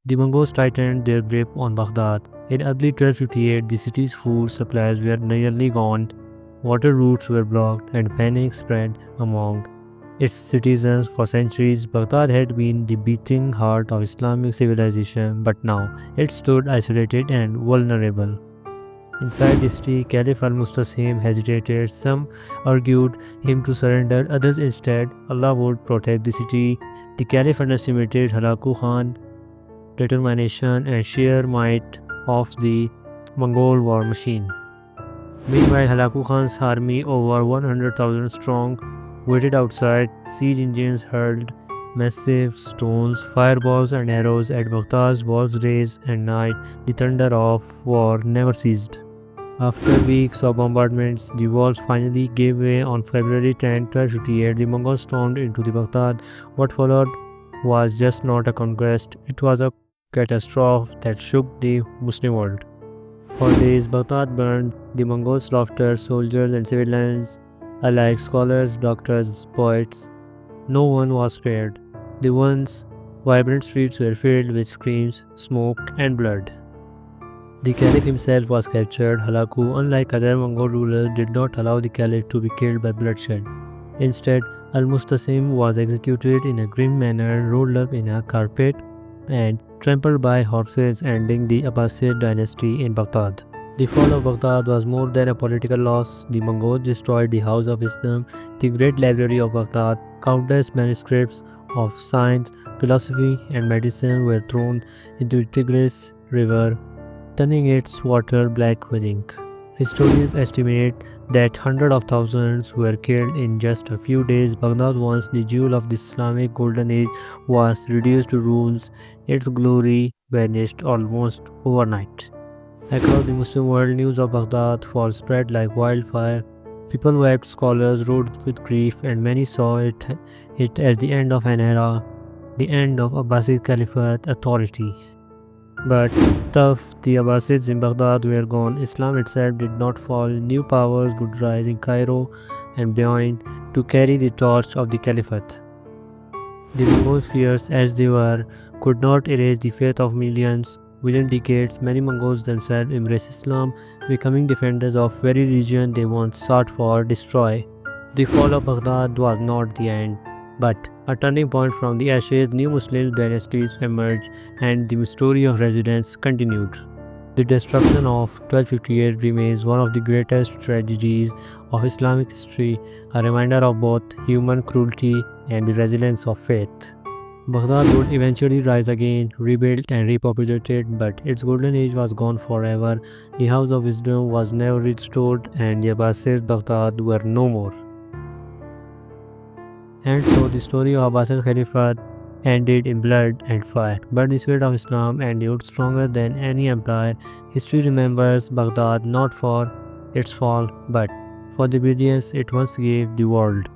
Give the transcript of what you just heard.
The Mongols tightened their grip on Baghdad. In early 1258, the city's food supplies were nearly gone, water routes were blocked, and panic spread among its citizens. For centuries, Baghdad had been the beating heart of Islamic civilization, but now it stood isolated and vulnerable. Inside the city, Caliph al-Mustasim hesitated. Some argued him to surrender, others instead Allah would protect the city. The Caliph underestimated Halaku Khan's determination and sheer might of the Mongol war machine. Meanwhile, Halaku Khan's army, over 100,000 strong, waited outside. Siege engines hurled massive stones, fireballs, and arrows at Baghdad's walls raised, and night the thunder of war never ceased. After weeks of bombardments, the walls finally gave way on February 10, 1258. The Mongols stormed into the Baghdad. What followed was just not a conquest, it was a catastrophe that shook the Muslim world. For days, Baghdad burned. The Mongols slaughtered soldiers and civilians alike, scholars, doctors, poets. No one was spared. The once vibrant streets were filled with screams, smoke, and blood. The Caliph himself was captured. Halaku, unlike other Mongol rulers, did not allow the Caliph to be killed by bloodshed. Instead, Al-Mustasim was executed in a grim manner, rolled up in a carpet, and trampled by horses, ending the Abbasid dynasty in Baghdad. The fall of Baghdad was more than a political loss. The Mongols destroyed the House of Islam, the great library of Baghdad. Countless manuscripts of science, philosophy, and medicine were thrown into the Tigris River, turning its water black with ink. Historians estimate that hundreds of thousands were killed in just a few days. Baghdad, once the jewel of the Islamic Golden Age, was reduced to ruins. Its glory vanished almost overnight. Across the Muslim world, news of Baghdad fall spread like wildfire. People wept, scholars wrote with grief, and many saw it as the end of an era, the end of Abbasid Caliphate authority. But tough, the Abbasids in Baghdad were gone. Islam itself did not fall. New powers would rise in Cairo and beyond to carry the torch of the Caliphate. The Mongols, fierce as they were, could not erase the faith of millions. Within decades, many Mongols themselves embraced Islam, becoming defenders of very region they once sought for destroy. The fall of Baghdad was not the end, but a turning point. From the ashes. New Muslim dynasties emerged, and the story of resistance continued. The destruction of 1258 remains one of the greatest tragedies of Islamic history, a reminder of both human cruelty and the resilience of faith. Baghdad would eventually rise again, rebuilt and repopulated, but its golden age was gone forever. The House of Wisdom was never restored, and the Abbasid Baghdad were no more. And so the story of Abbasid Caliphate ended in blood and fire, but the spirit of Islam endured stronger than any empire. History remembers Baghdad not for its fall, but for the brilliance it once gave the world.